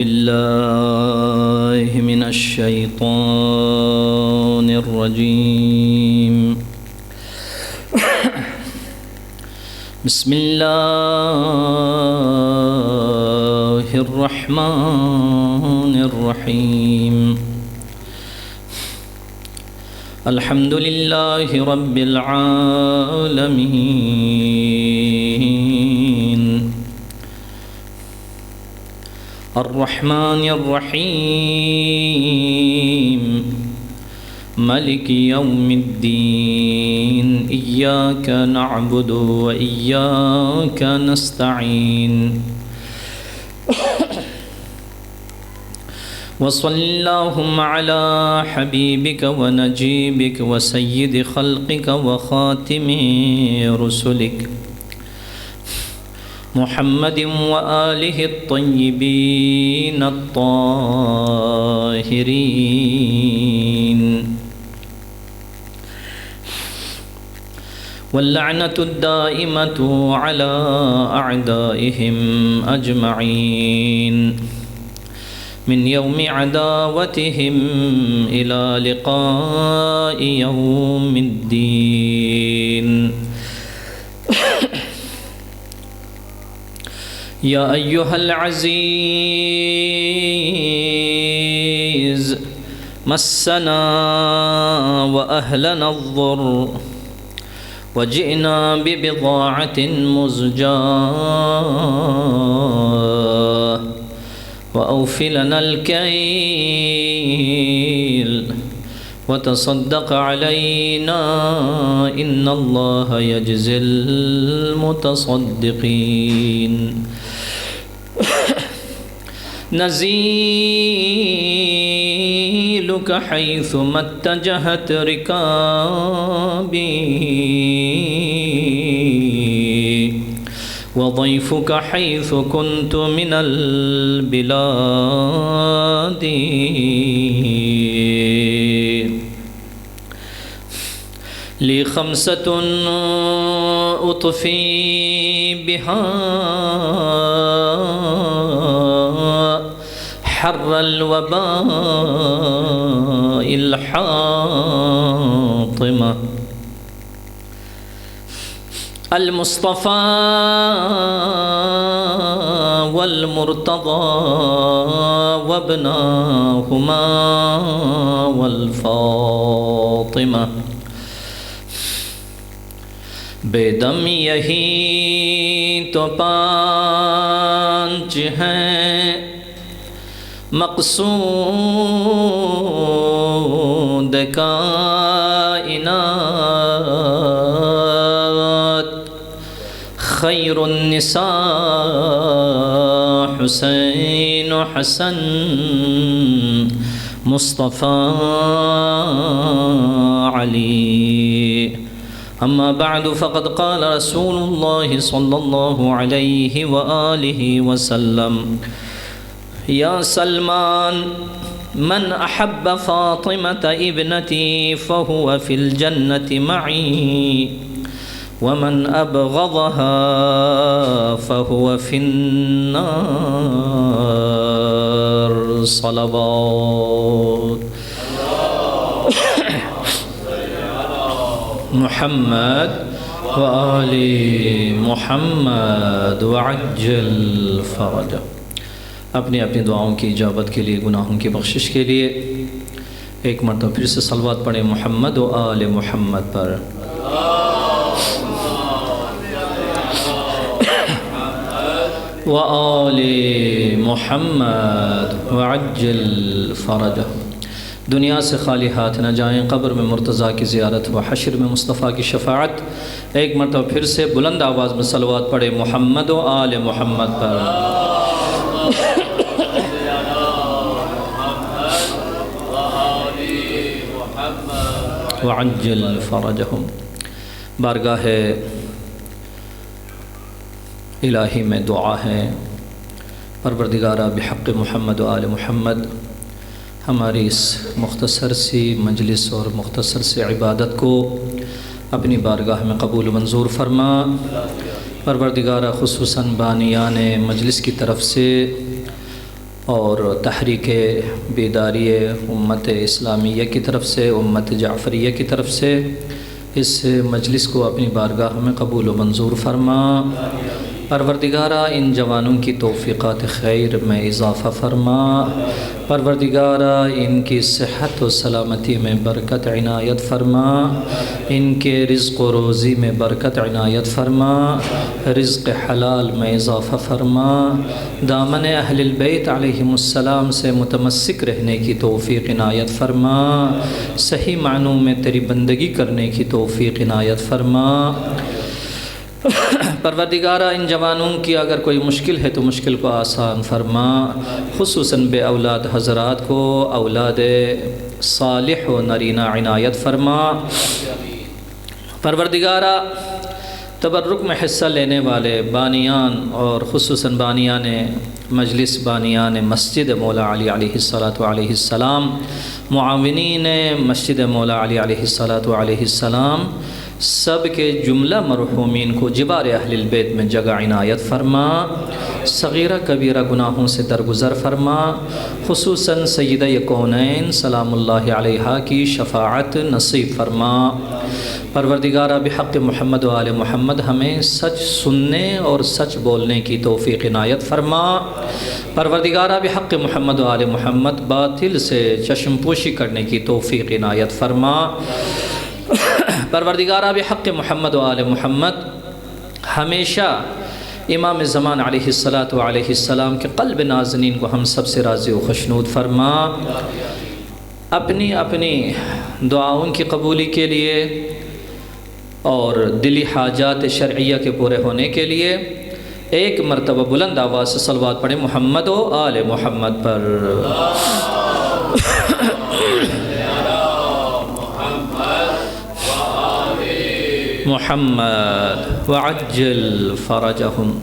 بالله من الشيطان الرجيم. بسم الله الرحمن الرحيم. الحمد لله رب العالمين الرحمن الرحيم مالك يوم الدين. إياك نعبد وإياك نستعين. وصل اللهم على حبيبك ونجيبك وسيد خلقك وخاتم رسلك محمد وآله الطيبين الطاهرين. واللعنة الدائمة على أعدائهم أجمعين من يوم عداوتهم إلى لقاء يوم الدين. يا أيها العزيز مسنا وأهلنا الضر وجئنا ببضاعة مزجاة وأوف لنا الكيل وتصدق علينا إن الله يجزي المتصدقين. نزيلك حيثما اتجهت ركابي وضيفك حيث كنت من البلاد. لي خمسة أطفي بها حر الوباء الحاطمة. المصطفى والمرتضى وابناهما والفاطمة. بے دم یہی تو پانچ ہیں مقصود کائنات. خیر النساء حسین و حسن مصطفیٰ علی. أما بعد فقد قال رسول الله صلى الله عليه وآله وسلم: يا سلمان من أحب فاطمة ابنتي فهو في الجنة معي ومن أبغضها فهو في النار. صلوات محمد وآل محمد وعجل فرج. اپنی اپنی دعاؤں کی اجابت کے لیے، گناہوں کی بخشش کے لیے ایک مرتبہ پھر سے صلوات پڑھیں محمد و آل محمد پر. وآل محمد وعجل فرج. دنیا سے خالی ہاتھ نہ جائیں، قبر میں مرتضیٰ کی زیارت و حشر میں مصطفیٰ کی شفاعت. ایک مرتبہ پھر سے بلند آواز میں صلوات پڑھے محمد و آل محمد پر. وعجل فرجہم. بارگاہ الہی میں دعا ہے، پروردگارہ بحق محمد و آل محمد ہماری اس مختصر سی مجلس اور مختصر سی عبادت کو اپنی بارگاہ میں قبول و منظور فرما. پروردگارہ خصوصاً بانیان مجلس کی طرف سے اور تحریک بیداری امت اسلامیہ کی طرف سے، امت جعفریہ کی طرف سے اس مجلس کو اپنی بارگاہ میں قبول و منظور فرما۔ پروردگارہ ان جوانوں کی توفیقات خیر میں اضافہ فرما۔ پروردگارہ ان کی صحت و سلامتی میں برکت عنایت فرما، ان کے رزق و روزی میں برکت عنایت فرما، رزق حلال میں اضافہ فرما، دامن اہل البیت علیہم السلام سے متمسک رہنے کی توفیق عنایت فرما، صحیح معنوں میں تیری بندگی کرنے کی توفیق عنایت فرما۔ پروردگارہ ان جوانوں کی اگر کوئی مشکل ہے تو مشکل کو آسان فرما، خصوصاً بے اولاد حضرات کو اولاد صالح و نرینہ عنایت فرما۔ پروردگارہ تبرک میں حصہ لینے والے بانیان اور خصوصاً بانیان مجلس، بانیان مسجد مولا علی علیہ السلام، معاونین مسجد مولا علی علیہ السلام، سب کے جملہ مرحومین کو جبار اہل البیت میں جگہ عنایت فرما، صغیرہ کبیرہ گناہوں سے درگزر فرما، خصوصاً سیدہ کونین سلام اللہ علیہا کی شفاعت نصیب فرما۔ پروردگارہ بحق محمد و آل محمد ہمیں سچ سننے اور سچ بولنے کی توفیق عنایت فرما۔ پروردگارہ بحق محمد و آل محمد باطل سے چشم پوشی کرنے کی توفیق عنایت فرما۔ پروردگارہ بحق محمد و آل محمد ہمیشہ امام زمان علیہ السلام کے قلب نازنین کو ہم سب سے راضی و خشنود فرما۔ اپنی اپنی دعاؤں کی قبولی کے لیے اور دلی حاجات شرعیہ کے پورے ہونے کے لیے ایک مرتبہ بلند آواز سے صلوات پڑھیں محمد و آل محمد پر۔ محمد وعجل فرجہم۔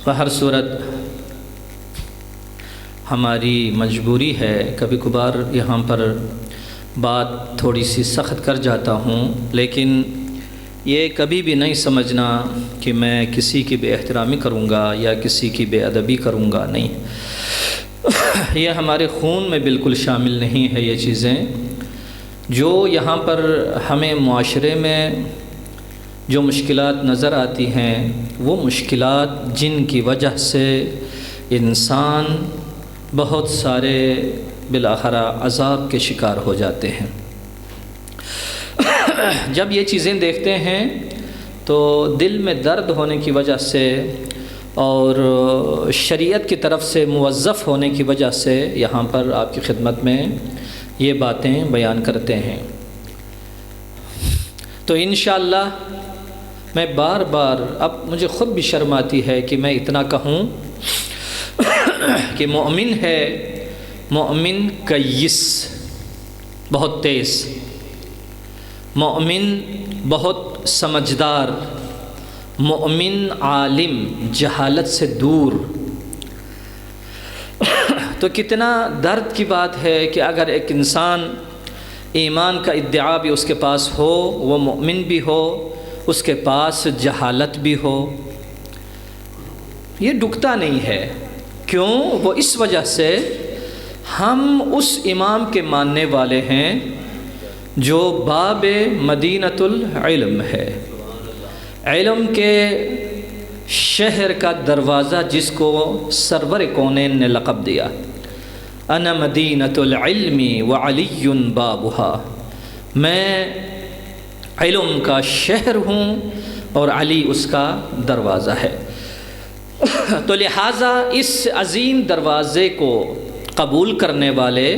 بہر صورت ہماری مجبوری ہے، کبھی کبھار یہاں پر بات تھوڑی سی سخت کر جاتا ہوں، لیکن یہ کبھی بھی نہیں سمجھنا کہ میں کسی کی بے احترامی کروں گا یا کسی کی بے ادبی کروں گا، نہیں، یہ ہمارے خون میں بالکل شامل نہیں ہے۔ یہ چیزیں جو یہاں پر ہمیں معاشرے میں جو مشکلات نظر آتی ہیں، وہ مشکلات جن کی وجہ سے انسان بہت سارے بالآخرہ عذاب کے شکار ہو جاتے ہیں۔ جب یہ چیزیں دیکھتے ہیں تو دل میں درد ہونے کی وجہ سے اور شریعت کی طرف سے موظف ہونے کی وجہ سے یہاں پر آپ کی خدمت میں یہ باتیں بیان کرتے ہیں۔ تو انشاءاللہ میں بار بار، اب مجھے خود بھی شرم آتی ہے کہ میں اتنا کہوں کہ مومن ہے، مومن کیس، بہت تیز، مومن بہت سمجھدار، مومن عالم، جہالت سے دور۔ تو کتنا درد کی بات ہے کہ اگر ایک انسان ایمان کا ادعا بھی اس کے پاس ہو، وہ مومن بھی ہو، اس کے پاس جہالت بھی ہو، یہ ڈکتا نہیں ہے۔ کیوں؟ وہ اس وجہ سے ہم اس امام کے ماننے والے ہیں جو باب مدینۃ العلم ہے، علم کے شہر کا دروازہ، جس کو سرور کونین نے لقب دیا، انا مدینۃ العلم وعلی بابها، میں علم کا شہر ہوں اور علی اس کا دروازہ ہے۔ تو لہٰذا اس عظیم دروازے کو قبول کرنے والے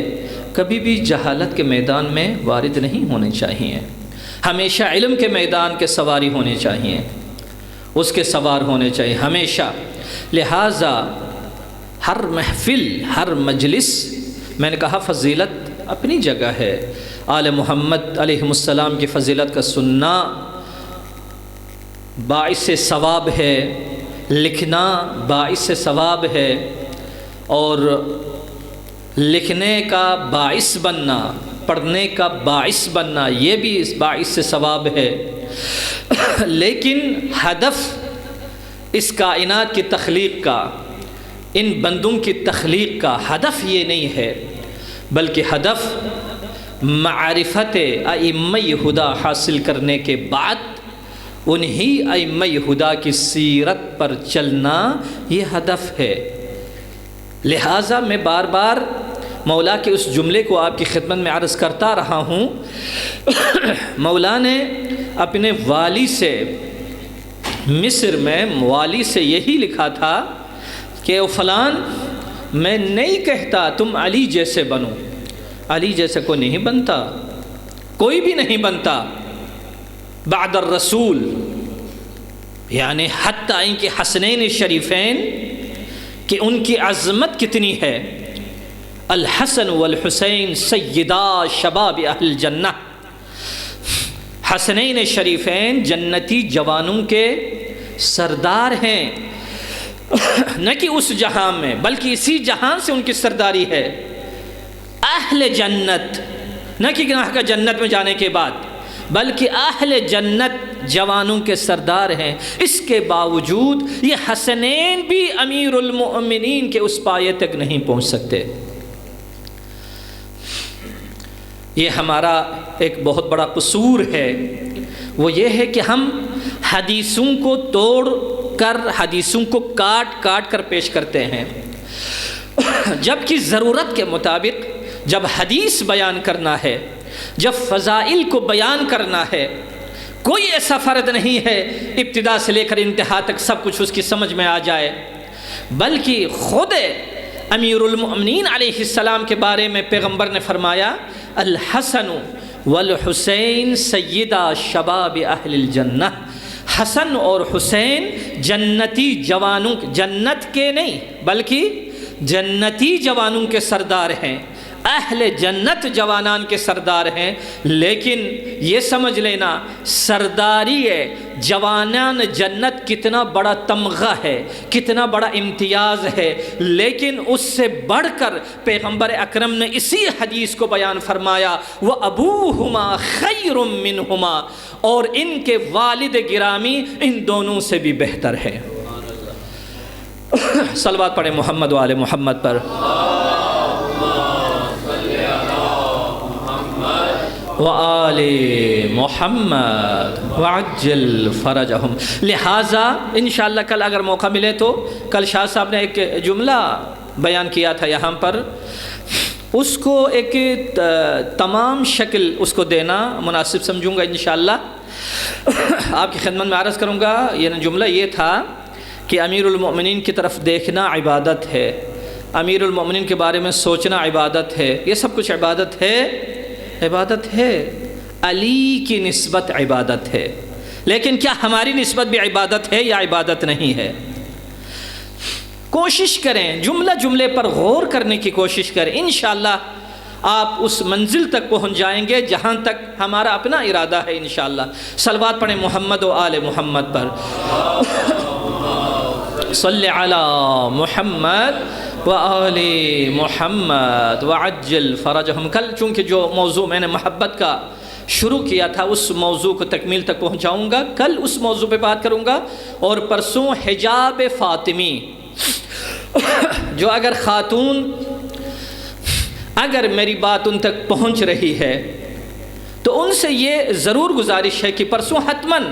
کبھی بھی جہالت کے میدان میں وارد نہیں ہونے چاہیے، ہمیشہ علم کے میدان کے سواری ہونے چاہیے، اس کے سوار ہونے چاہیے ہمیشہ۔ لہٰذا ہر محفل، ہر مجلس، میں نے کہا فضیلت اپنی جگہ ہے، آل محمد علیہ السلام کی فضیلت کا سننا باعث ثواب ہے، لکھنا باعث ثواب ہے، اور لکھنے کا باعث بننا، پڑھنے کا باعث بننا، یہ بھی اس باعث ثواب ہے۔ لیکن ہدف اس کائنات کی تخلیق کا، ان بندوں کی تخلیق کا ہدف یہ نہیں ہے، بلکہ ہدف معرفت ائمہ ہدا حاصل کرنے کے بعد انہی ائمہ ہدا کی سیرت پر چلنا یہ ہدف ہے۔ لہٰذا میں بار بار مولا کے اس جملے کو آپ کی خدمت میں عرض کرتا رہا ہوں۔ مولا نے اپنے والی سے مصر میں والی سے یہی لکھا تھا کہ او فلان، میں نہیں کہتا تم علی جیسے بنو، علی جیسے کوئی نہیں بنتا، کوئی بھی نہیں بنتا بعد الرسول، یعنی حتیٰ ان کے حسنین شریفین کہ ان کی عظمت کتنی ہے۔ الحسن والحسین سیدا شباب اہل الجنہ، حسنین شریفین جنتی جوانوں کے سردار ہیں، نہ کہ اس جہاں میں بلکہ اسی جہاں سے ان کی سرداری ہے۔ اہل جنت، نہ کہ گناہ کا جنت میں جانے کے بعد، بلکہ اہل جنت جوانوں کے سردار ہیں۔ اس کے باوجود یہ حسنین بھی امیر المؤمنین کے اس پایے تک نہیں پہنچ سکتے۔ یہ ہمارا ایک بہت بڑا قصور ہے، وہ یہ ہے کہ ہم حدیثوں کو توڑ کر، حدیثوں کو کاٹ کاٹ کر پیش کرتے ہیں، جبکہ ضرورت کے مطابق جب حدیث بیان کرنا ہے، جب فضائل کو بیان کرنا ہے، کوئی ایسا فرد نہیں ہے ابتدا سے لے کر انتہا تک سب کچھ اس کی سمجھ میں آ جائے، بلکہ خود امیر المؤمنین علیہ السلام کے بارے میں پیغمبر نے فرمایا الحسن والحسین سیدہ شباب اہل الجنہ، حسن اور حسین جنتی جوانوں، جنت کے نہیں بلکہ جنتی جوانوں کے سردار ہیں، اہل جنت جوانان کے سردار ہیں۔ لیکن یہ سمجھ لینا سرداری جوانان جنت کتنا بڑا تمغہ ہے، کتنا بڑا امتیاز ہے، لیکن اس سے بڑھ کر پیغمبر اکرم نے اسی حدیث کو بیان فرمایا وَأَبُوهُمَا خَيْرٌ مِّنْهُمَا، اور ان کے والد گرامی ان دونوں سے بھی بہتر ہے۔ صلوات پڑھیں محمد و آل محمد پر۔ وآل محمد وعجل فرجہم۔ لہٰذا انشاءاللہ کل اگر موقع ملے تو، کل شاہ صاحب نے ایک جملہ بیان کیا تھا یہاں پر، اس کو ایک تمام شکل اس کو دینا مناسب سمجھوں گا انشاءاللہ۔ آپ کی خدمت میں عرض کروں گا، یہ جملہ یہ تھا کہ امیر المؤمنین کی طرف دیکھنا عبادت ہے، امیر المؤمنین کے بارے میں سوچنا عبادت ہے، یہ سب کچھ عبادت ہے، عبادت ہے، علی کی نسبت عبادت ہے، لیکن کیا ہماری نسبت بھی عبادت ہے یا عبادت نہیں ہے؟ کوشش کریں، جملہ جملے پر غور کرنے کی کوشش کریں، انشاءاللہ آپ اس منزل تک پہنچ جائیں گے جہاں تک ہمارا اپنا ارادہ ہے انشاءاللہ۔ صلوات پڑھیں محمد و آل محمد پر۔ صلی علی محمد وآل محمد وعجل فرجہم۔ کل چونکہ جو موضوع میں نے محبت کا شروع کیا تھا اس موضوع کو تکمیل تک پہنچاؤں گا، کل اس موضوع پہ بات کروں گا، اور پرسوں حجاب فاطمی، جو اگر خاتون، اگر میری بات ان تک پہنچ رہی ہے تو ان سے یہ ضرور گزارش ہے کہ پرسوں حتماً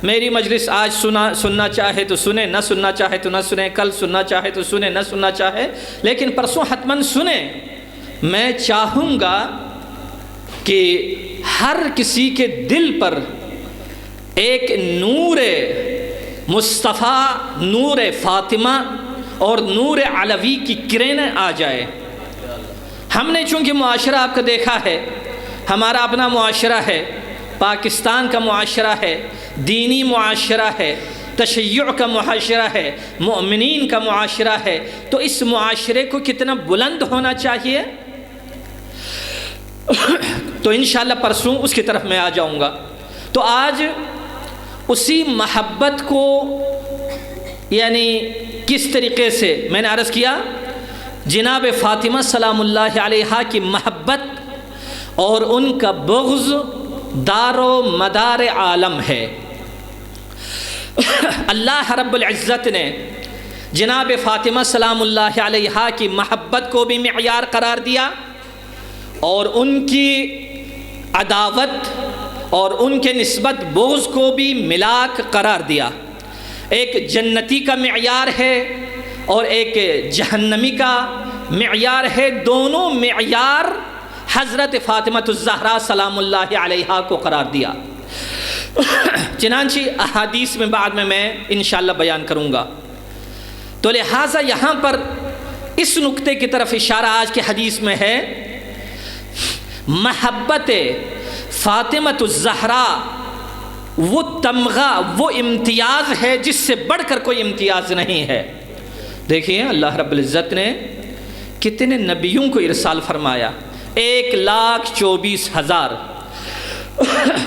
میری مجلس آج سننا چاہے تو سنیں، نہ سننا چاہے تو نہ سنیں، کل سننا چاہے تو سنیں، نہ سننا چاہے، لیکن پرسوں حتماً سنیں۔ میں چاہوں گا کہ ہر کسی کے دل پر ایک نور مصطفیٰ، نور فاطمہ اور نور علوی کی کرنیں آ جائے۔ ہم نے چونکہ معاشرہ آپ کا دیکھا ہے، ہمارا اپنا معاشرہ ہے، پاکستان کا معاشرہ ہے، دینی معاشرہ ہے، تشیع کا معاشرہ ہے، مؤمنین کا معاشرہ ہے، تو اس معاشرے کو کتنا بلند ہونا چاہیے، تو انشاءاللہ پرسوں اس کی طرف میں آ جاؤں گا۔ تو آج اسی محبت کو، یعنی کس طریقے سے میں نے عرض کیا، جناب فاطمہ سلام اللہ علیہا کی محبت اور ان کا بغض دار و مدار عالم ہے۔ اللہ رب العزت نے جناب فاطمہ سلام اللہ علیہا کی محبت کو بھی معیار قرار دیا اور ان کی عداوت اور ان کے نسبت بغض کو بھی ملاک قرار دیا۔ ایک جنتی کا معیار ہے اور ایک جہنمی کا معیار ہے، دونوں معیار حضرت فاطمہ الزہرا سلام اللہ علیہا کو قرار دیا۔ چنانچہ احادیث میں بعد میں انشاءاللہ بیان کروں گا۔ تو لہٰذا یہاں پر اس نقطے کی طرف اشارہ آج کی حدیث میں ہے، محبت فاطمہ الزہرا وہ تمغہ، وہ امتیاز ہے جس سے بڑھ کر کوئی امتیاز نہیں ہے۔ دیکھیے اللہ رب العزت نے کتنے نبیوں کو ارسال فرمایا، 1,24,000،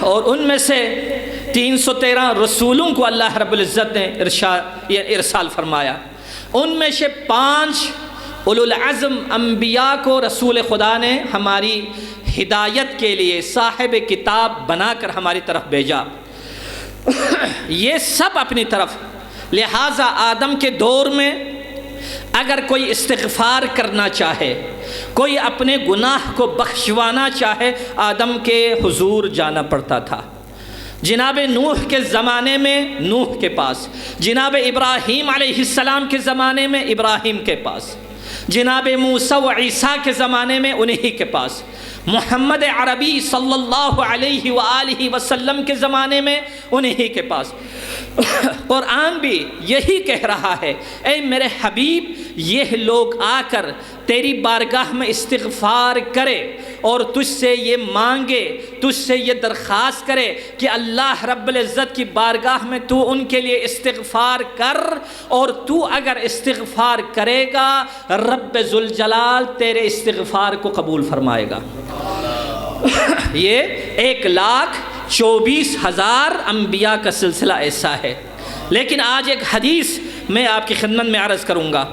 اور ان میں سے 313 رسولوں کو اللہ رب العزت نے ارسال فرمایا۔ ان میں سے 5 اولو العزم انبیاء کو رسول خدا نے ہماری ہدایت کے لیے صاحب کتاب بنا کر ہماری طرف بھیجا، یہ سب اپنی طرف۔ لہٰذا آدم کے دور میں اگر کوئی استغفار کرنا چاہے، کوئی اپنے گناہ کو بخشوانا چاہے، آدم کے حضور جانا پڑتا تھا۔ جناب نوح کے زمانے میں نوح کے پاس، جناب ابراہیم علیہ السلام کے زمانے میں ابراہیم کے پاس، جناب موسیٰ و عیسیٰ کے زمانے میں انہی کے پاس، محمد عربی صلی اللہ علیہ وآلہ وسلم کے زمانے میں انہی کے پاس۔ قرآن بھی یہی کہہ رہا ہے، اے میرے حبیب، یہ لوگ آ کر تیری بارگاہ میں استغفار کرے اور تجھ سے یہ مانگے، تجھ سے یہ درخواست کرے کہ اللہ رب العزت کی بارگاہ میں تو ان کے لیے استغفار کر، اور تو اگر استغفار کرے گا رب ذوالجلال تیرے استغفار کو قبول فرمائے گا۔ یہ 1,24,000 انبیاء کا سلسلہ ایسا ہے۔ لیکن آج ایک حدیث میں آپ کی خدمت میں عرض کروں گا۔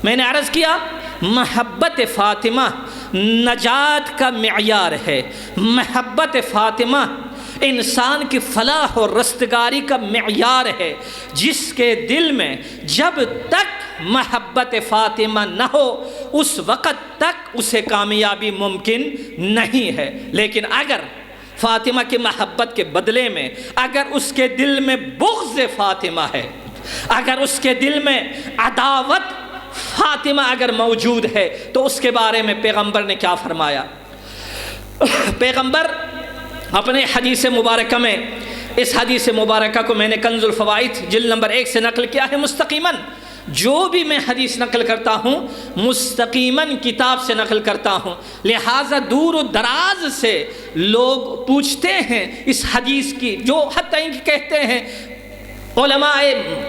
میں نے عرض کیا محبت فاطمہ نجات کا معیار ہے، محبت فاطمہ انسان کی فلاح اور رستگاری کا معیار ہے۔ جس کے دل میں جب تک محبت فاطمہ نہ ہو اس وقت تک اسے کامیابی ممکن نہیں ہے۔ لیکن اگر فاطمہ کی محبت کے بدلے میں اگر اس کے دل میں بغض فاطمہ ہے، اگر اس کے دل میں عداوت فاطمہ اگر موجود ہے، تو اس کے بارے میں پیغمبر نے کیا فرمایا؟ پیغمبر اپنے حدیث مبارکہ میں، اس حدیث مبارکہ کو میں نے کنز الفوائد جلد نمبر 1 سے نقل کیا ہے مستقیماً۔ جو بھی میں حدیث نقل کرتا ہوں مستقیماً کتاب سے نقل کرتا ہوں، لہٰذا دور و دراز سے لوگ پوچھتے ہیں اس حدیث کی، جو حتیٰ کہ کہتے ہیں علماء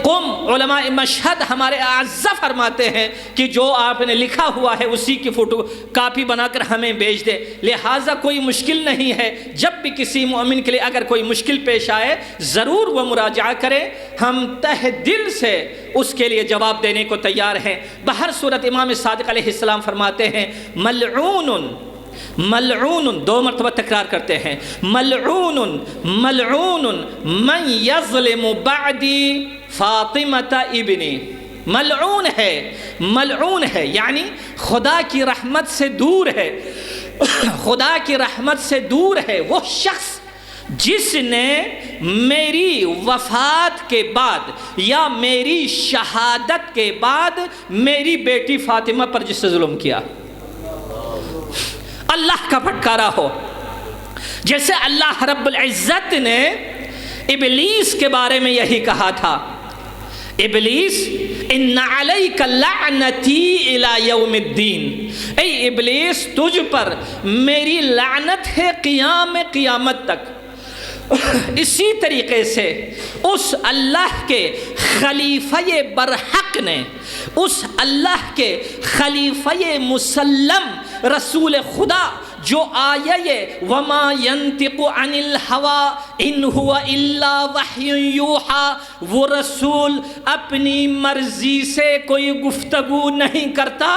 قم، علماء مشہد ہمارے اعزہ فرماتے ہیں کہ جو آپ نے لکھا ہوا ہے اسی کی فوٹو کاپی بنا کر ہمیں بھیج دے۔ لہٰذا کوئی مشکل نہیں ہے، جب بھی کسی مومن کے لیے اگر کوئی مشکل پیش آئے ضرور وہ مراجعہ کرے، ہم تہ دل سے اس کے لیے جواب دینے کو تیار ہیں۔ بہر صورت امام صادق علیہ السلام فرماتے ہیں ملعون، ملعون، 2 مرتبہ تکرار کرتے ہیں، ملعون ملعون من یظلم بعدی فاطمہ ابنی۔ ملعون ہے، ملعون ہے یعنی خدا کی رحمت سے دور ہے، خدا کی رحمت سے دور ہے وہ شخص جس نے میری وفات کے بعد یا میری شہادت کے بعد میری بیٹی فاطمہ پر جس سے ظلم کیا۔ اللہ کا پھٹکارا ہو، جیسے اللہ رب العزت نے ابلیس کے بارے میں یہی کہا تھا، ابلیس ان علیک لعنتی الی یوم الدین، اے ابلیس تجھ پر میری لعنت ہے قیامت تک۔ اسی طریقے سے اس اللہ کے خلیفہ برحق نے، اس اللہ کے خلیفہ مسلم رسول خدا جو آیے وما ینطق عن الہوی ان ہوا الا وحی یوحا، وہ رسول اپنی مرضی سے کوئی گفتگو نہیں کرتا،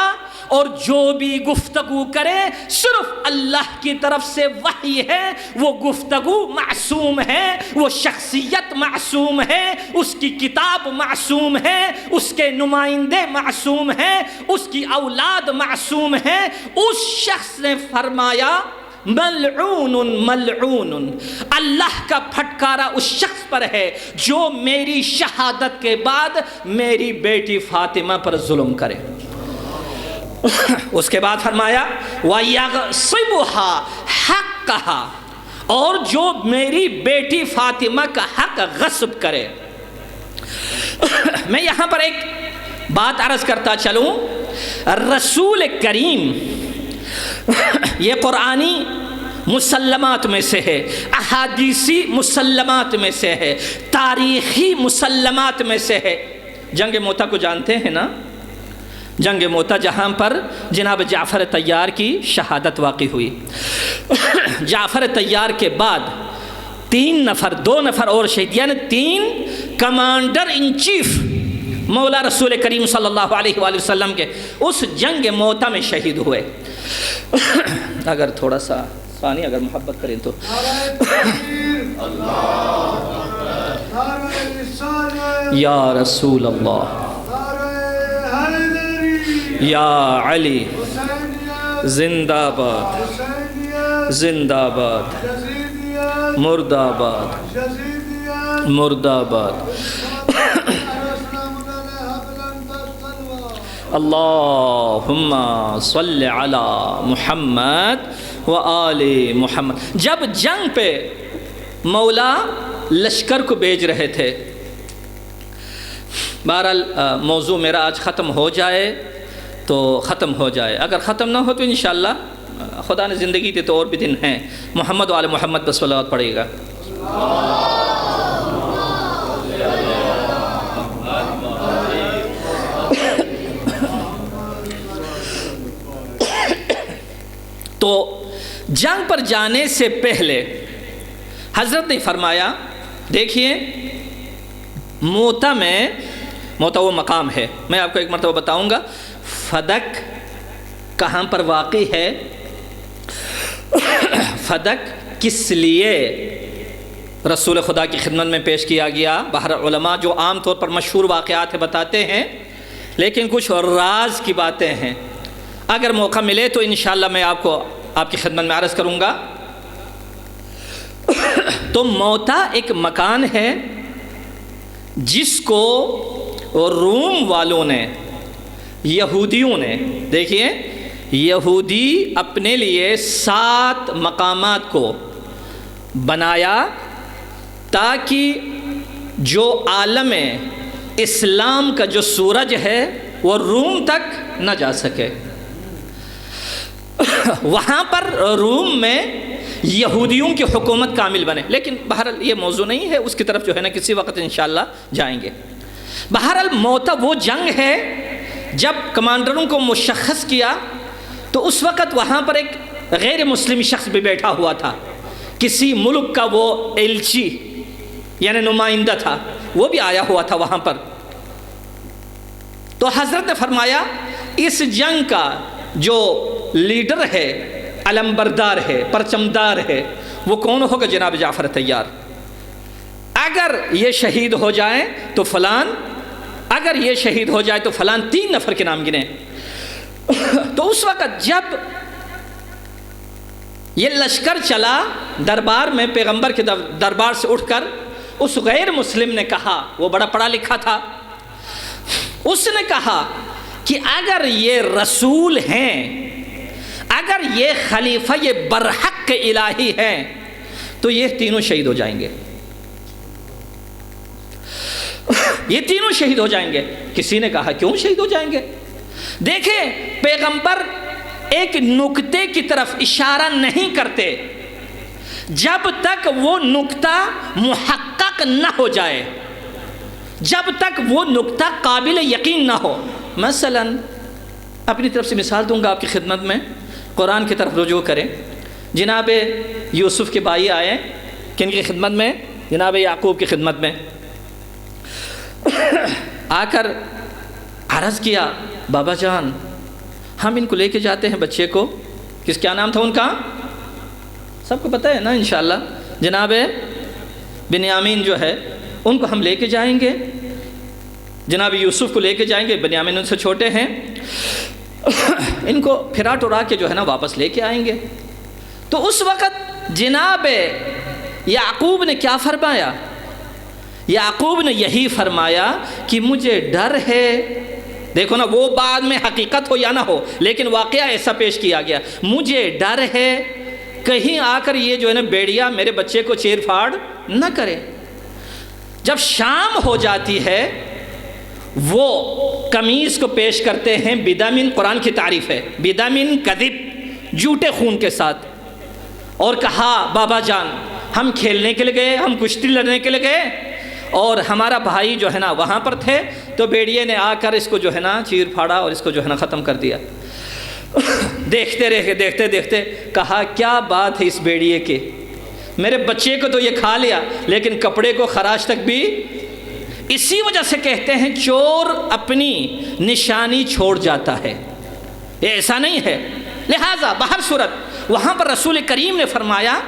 اور جو بھی گفتگو کرے صرف اللہ کی طرف سے وحی ہے، وہ گفتگو معصوم ہے، وہ شخصیت معصوم ہے، اس کی کتاب معصوم ہے، اس کے نمائندے معصوم ہیں، اس کی اولاد معصوم ہے۔ اس شخص نے فرمایا ملعون ملعون، اللہ کا پھٹکارا اس شخص پر ہے جو میری شہادت کے بعد میری بیٹی فاطمہ پر ظلم کرے۔ اس کے بعد فرمایا وَيَغْصِبُهَا حَقَّهَا، اور جو میری بیٹی فاطمہ کا حق غصب کرے۔ میں یہاں پر ایک بات عرض کرتا چلوں، رسول کریم یہ قرآنی مسلمات میں سے ہے، احادیثی مسلمات میں سے ہے، تاریخی مسلمات میں سے ہے۔ جنگ موتا کو جانتے ہیں نا؟ جنگ موتا جہاں پر جناب جعفر طیار کی شہادت واقع ہوئی۔ جعفر طیار کے بعد 2 نفر اور شہید، یعنی 3 کمانڈر ان چیف مولا رسول کریم صلی اللہ علیہ وآلہ وسلم کے اس جنگ موتا میں شہید ہوئے۔ اگر تھوڑا سا ثانی اگر محبت کریں تو یا رسول اللہ، یا علی، زندہ باد، زندہ باد، مرد آباد، مرد آباد۔ اللہم صلی علی محمد و آل محمد۔ جب جنگ پہ مولا لشکر کو بھیج رہے تھے، بہرحال موضوع میرا آج ختم ہو جائے تو ختم ہو جائے، اگر ختم نہ ہو تو انشاءاللہ خدا نے زندگی دی تو اور بھی دن ہیں۔ محمد و آل محمد پر صلوات پڑھے گا۔ تو جنگ پر جانے سے پہلے حضرت نے فرمایا، دیکھیے موتا میں، موتا وہ مقام ہے، میں آپ کو ایک مرتبہ بتاؤں گا فدق کہاں پر واقع ہے، فدق کس لیے رسول خدا کی خدمت میں پیش کیا گیا۔ بہر علماء جو عام طور پر مشہور واقعات بتاتے ہیں، لیکن کچھ راز کی باتیں ہیں، اگر موقع ملے تو انشاءاللہ میں آپ کو آپ کی خدمت میں عرض کروں گا۔ تو موتا ایک مکان ہے جس کو روم والوں نے، یہودیوں نے، دیکھیے یہودی اپنے لیے 7 مقامات کو بنایا تاکہ جو عالم اسلام کا جو سورج ہے وہ روم تک نہ جا سکے۔ وہاں پر روم میں یہودیوں کی حکومت کامل بنے، لیکن بہرحال یہ موضوع نہیں ہے، اس کی طرف جو ہے نا کسی وقت انشاءاللہ جائیں گے۔ بہرحال موتا وہ جنگ ہے جب کمانڈروں کو مشخص کیا تو اس وقت وہاں پر ایک غیر مسلم شخص بھی بیٹھا ہوا تھا، کسی ملک کا وہ ایلچی یعنی نمائندہ تھا، وہ بھی آیا ہوا تھا وہاں پر۔ تو حضرت نے فرمایا اس جنگ کا جو لیڈر ہے، علمبردار ہے، پرچمدار ہے، وہ کون ہوگا؟ جناب جعفر طیار۔ اگر یہ شہید ہو جائیں تو فلان، اگر یہ شہید ہو جائے تو فلان، 3 نفر کے نام گنے۔ تو اس وقت جب یہ لشکر چلا دربار میں، پیغمبر کے دربار سے اٹھ کر اس غیر مسلم نے کہا، وہ بڑا پڑھا لکھا تھا، اس نے کہا کہ اگر یہ رسول ہیں، اگر یہ خلیفہ، یہ برحق الہی ہیں، تو یہ تینوں شہید ہو جائیں گے، یہ تینوں شہید ہو جائیں گے۔ کسی نے کہا کیوں شہید ہو جائیں گے؟ دیکھیں پیغمبر ایک نکتے کی طرف اشارہ نہیں کرتے جب تک وہ نکتہ محقق نہ ہو جائے، جب تک وہ نکتہ قابل یقین نہ ہو۔ مثلا اپنی طرف سے مثال دوں گا آپ کی خدمت میں، قرآن کی طرف رجوع کریں۔ جناب یوسف کے بھائی آئے کن کی خدمت میں؟ جناب یعقوب کی خدمت میں آ کر عرض کیا، بابا جان ہم ان کو لے کے جاتے ہیں بچے کو، کیا نام تھا ان کا؟ سب کو پتہ ہے نا انشاءاللہ، جناب بنیامین جو ہے ان کو ہم لے کے جائیں گے، جناب یوسف کو لے کے جائیں گے، بنیامین ان سے چھوٹے ہیں، ان کو پھرا ٹرا کے جو ہے نا واپس لے کے آئیں گے۔ تو اس وقت جناب یعقوب نے کیا فرمایا؟ یعقوب نے یہی فرمایا کہ مجھے ڈر ہے، دیکھو نا وہ بعد میں حقیقت ہو یا نہ ہو لیکن واقعہ ایسا پیش کیا گیا، مجھے ڈر ہے کہیں آ کر یہ جو ہے نا بیڑیا میرے بچے کو چیر پھاڑ نہ کرے۔ جب شام ہو جاتی ہے وہ قمیص کو پیش کرتے ہیں بدمن، قرآن کی تعریف ہے، بدمن کذب، جھوٹے خون کے ساتھ، اور کہا بابا جان ہم کھیلنے کے لیے گئے، ہم کشتی لڑنے کے لیے گئے اور ہمارا بھائی جو ہے نا وہاں پر تھے، تو بیڑیے نے آ کر اس کو جو ہے نا چیر پھاڑا اور اس کو جو ہے نا ختم کر دیا۔ دیکھتے رہے، دیکھتے دیکھتے کہا کیا بات ہے اس بیڑیے کی، میرے بچے کو تو یہ کھا لیا لیکن کپڑے کو خراش تک بھی۔ اسی وجہ سے کہتے ہیں چور اپنی نشانی چھوڑ جاتا ہے، یہ ایسا نہیں ہے۔ لہٰذا بہر صورت وہاں پر رسول کریم نے فرمایا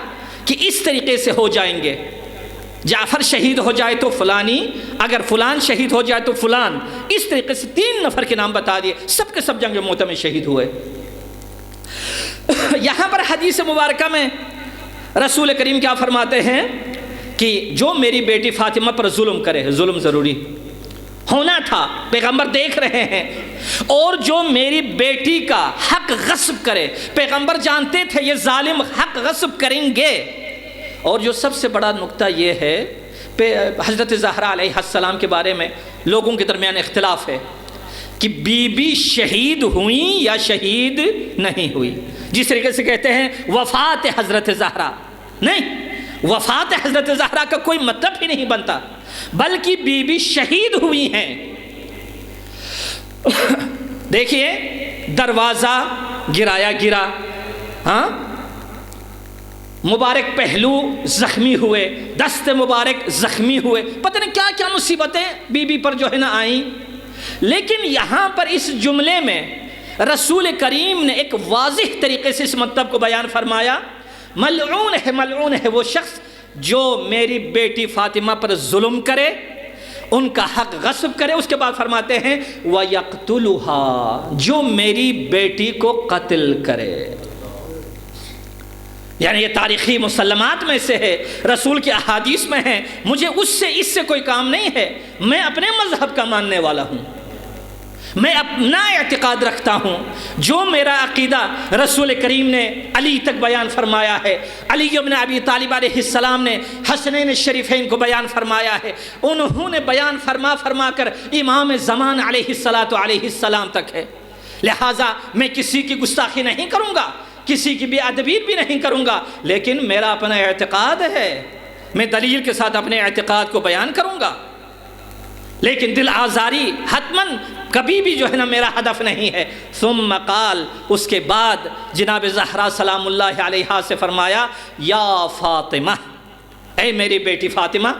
کہ اس طریقے سے ہو جائیں گے، جعفر شہید ہو جائے تو فلانی، اگر فلان شہید ہو جائے تو فلان، اس طریقے سے 3 نفر کے نام بتا دیے، سب کے سب جنگ موت میں شہید ہوئے۔ یہاں پر حدیث مبارکہ میں رسول کریم کیا فرماتے ہیں کہ جو میری بیٹی فاطمہ پر ظلم کرے، ظلم ضروری ہونا تھا، پیغمبر دیکھ رہے ہیں، اور جو میری بیٹی کا حق غصب کرے، پیغمبر جانتے تھے یہ ظالم حق غصب کریں گے۔ اور جو سب سے بڑا نقطہ یہ ہے، حضرت زہرا علیہ السلام کے بارے میں لوگوں کے درمیان اختلاف ہے کہ بی بی شہید ہوئیں یا شہید نہیں ہوئی۔ جس طریقے سے کہتے ہیں وفات حضرت زہرا، نہیں، وفات حضرت زہرا کا کوئی مطلب ہی نہیں بنتا، بلکہ بی بی شہید ہوئی ہیں۔ دیکھیے دروازہ گرایا گرا، ہاں، مبارک پہلو زخمی ہوئے، دست مبارک زخمی ہوئے، پتہ نہیں کیا کیا مصیبتیں بی بی پر جو ہے نا آئیں۔ لیکن یہاں پر اس جملے میں رسول کریم نے ایک واضح طریقے سے اس مطلب کو بیان فرمایا، ملعون ہے وہ شخص جو میری بیٹی فاطمہ پر ظلم کرے، ان کا حق غصب کرے۔ اس کے بعد فرماتے ہیں وَيَقْتُلُهَا، جو میری بیٹی کو قتل کرے۔ یعنی یہ تاریخی مسلمات میں سے ہے، رسول کی احادیث میں ہے، مجھے اس سے کوئی کام نہیں ہے، میں اپنے مذہب کا ماننے والا ہوں، میں اپنا اعتقاد رکھتا ہوں، جو میرا عقیدہ رسول کریم نے علی تک بیان فرمایا ہے، علی بن ابی طالب علیہ السلام نے حسنین الشریفین کو بیان فرمایا ہے، انہوں نے بیان فرما کر امام زمان علیہ السلام تک ہے۔ لہٰذا میں کسی کی گستاخی نہیں کروں گا، کسی کی بے ادبی بھی نہیں کروں گا، لیکن میرا اپنا اعتقاد ہے، میں دلیل کے ساتھ اپنے اعتقاد کو بیان کروں گا، لیکن دل آزاری حتماً کبھی بھی جو ہے نا میرا ہدف نہیں ہے۔ ثم قال، اس کے بعد جناب زہرا سلام اللہ علیہا سے فرمایا یا فاطمہ، اے میری بیٹی فاطمہ،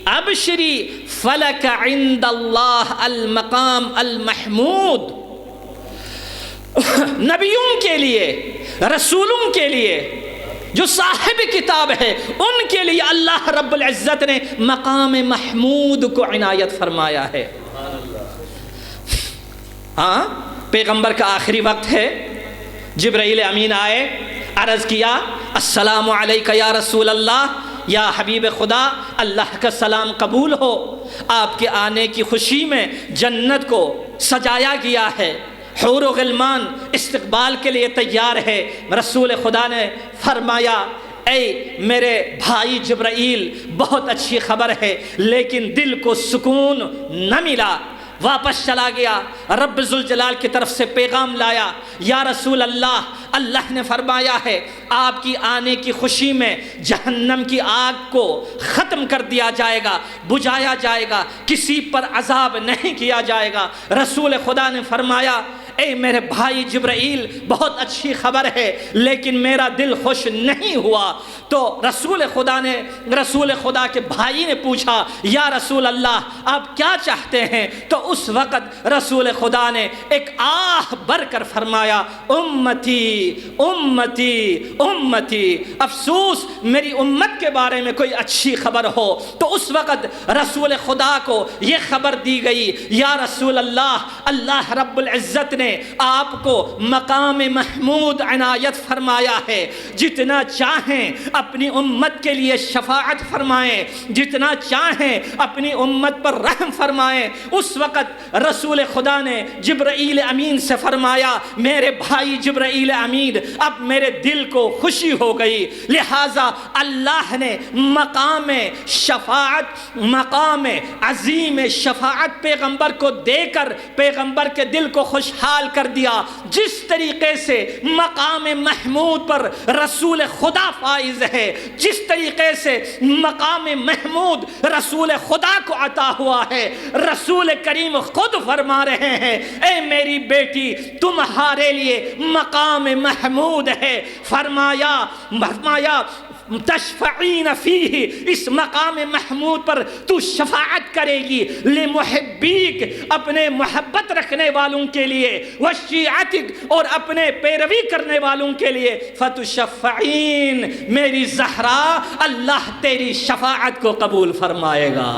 ابشری فلک عند اللہ المقام المحمود، نبیوں کے لیے، رسولوں کے لیے، جو صاحب کتاب ہے، ان کے لیے اللہ رب العزت نے مقام محمود کو عنایت فرمایا ہے۔ ہاں، پیغمبر کا آخری وقت ہے، جبرائیل امین آئے، عرض کیا السلام علیکہ یا رسول اللہ، یا حبیب خدا، اللہ کا سلام قبول ہو، آپ کے آنے کی خوشی میں جنت کو سجایا گیا ہے، حور و غلمان استقبال کے لیے تیار ہے۔ رسول خدا نے فرمایا اے میرے بھائی جبرائیل، بہت اچھی خبر ہے، لیکن دل کو سکون نہ ملا، واپس چلا گیا، رب ذوالجلال کی طرف سے پیغام لایا، یا رسول اللہ، اللہ نے فرمایا ہے آپ کی آنے کی خوشی میں جہنم کی آگ کو ختم کر دیا جائے گا، بجھایا جائے گا، کسی پر عذاب نہیں کیا جائے گا۔ رسول خدا نے فرمایا اے میرے بھائی جبرائیل بہت اچھی خبر ہے لیکن میرا دل خوش نہیں ہوا۔ تو رسول خدا کے بھائی نے پوچھا یا رسول اللہ آپ کیا چاہتے ہیں؟ تو اس وقت رسول خدا نے ایک آہ بھر کر فرمایا امتی امتی امتی، افسوس میری امت کے بارے میں کوئی اچھی خبر ہو۔ تو اس وقت رسول خدا کو یہ خبر دی گئی یا رسول اللہ، اللہ رب العزت نے آپ کو مقام محمود عنایت فرمایا ہے، جتنا چاہیں اپنی امت کے لیے شفاعت فرمائیں، جتنا چاہیں اپنی امت پر رحم فرمائیں۔ اس وقت رسول خدا نے جبرائیل امین سے فرمایا میرے بھائی جبرائیل امین اب میرے دل کو خوشی ہو گئی، لہٰذا اللہ نے مقام شفاعت، مقام عظیم شفاعت پیغمبر کو دے کر پیغمبر کے دل کو خوشحال کر دیا۔ جس طریقے سے مقام محمود پر رسول خدا فائز ہے، جس طریقے سے مقام محمود رسول خدا کو عطا ہوا ہے، رسول کریم خود فرما رہے ہیں اے میری بیٹی تمہارے لیے مقام محمود ہے۔ فرمایا تشفعین فیہ، اس مقام محمود پر تو شفاعت کرے گی لمحبیک، اپنے محبت رکھنے والوں کے لیے، وشیعتک، اور اپنے پیروی کرنے والوں کے لیے، فتشفعین، میری زہرا اللہ تیری شفاعت کو قبول فرمائے گا۔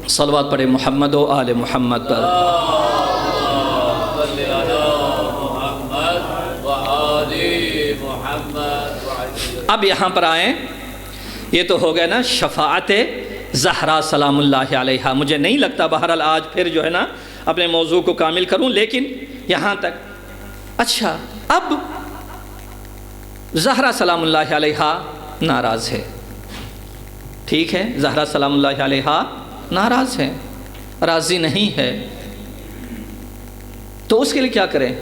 صلوات پڑھے محمد و آل محمد پر۔ اب یہاں پر آئیں، یہ تو ہو گیا نا شفاعت زہرا سلام اللہ علیہا۔ مجھے نہیں لگتا بہرحال آج پھر جو ہے نا اپنے موضوع کو کامل کروں، لیکن یہاں تک۔ اچھا، اب زہرا سلام اللہ علیہا ناراض ہے، ٹھیک ہے، زہرا سلام اللہ علیہا ناراض ہے، راضی نہیں ہے، تو اس کے لیے کیا کریں؟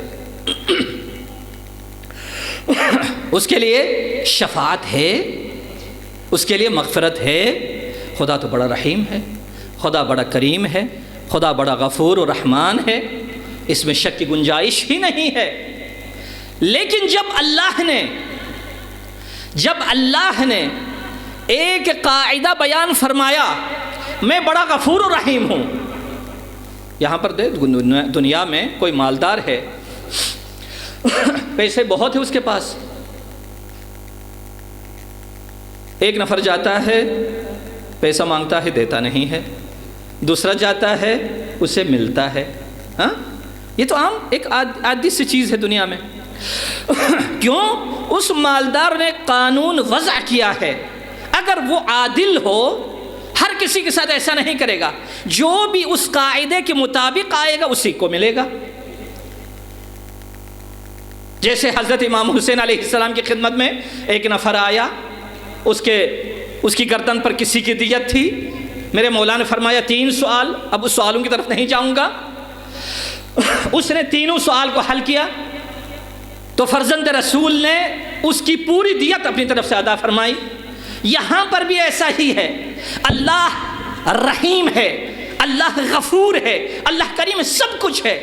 اس کے لیے شفاعت ہے، اس کے لیے مغفرت ہے۔ خدا تو بڑا رحیم ہے، خدا بڑا کریم ہے، خدا بڑا غفور و رحمان ہے، اس میں شک کی گنجائش ہی نہیں ہے۔ لیکن جب اللہ نے ایک قاعدہ بیان فرمایا، میں بڑا غفور و رحیم ہوں۔ یہاں پر دنیا میں کوئی مالدار ہے، پیسے بہت ہے اس کے پاس، ایک نفر جاتا ہے پیسہ مانگتا ہے دیتا نہیں ہے، دوسرا جاتا ہے اسے ملتا ہے۔ ہاں، یہ تو عام ایک عادی سی چیز ہے دنیا میں۔ کیوں؟ اس مالدار نے قانون وضع کیا ہے، اگر وہ عادل ہو ہر کسی کے ساتھ ایسا نہیں کرے گا، جو بھی اس قاعدے کے مطابق آئے گا اسی کو ملے گا۔ جیسے حضرت امام حسین علیہ السلام کی خدمت میں ایک نفر آیا، اس کی گردن پر کسی کی دیت تھی، میرے مولا نے فرمایا 3 سوال، اب اس سوالوں کی طرف نہیں جاؤں گا۔ اس نے تینوں سوال کو حل کیا تو فرزند رسول نے اس کی پوری دیت اپنی طرف سے ادا فرمائی۔ یہاں پر بھی ایسا ہی ہے، اللہ رحیم ہے، اللہ غفور ہے، اللہ کریم، سب کچھ ہے،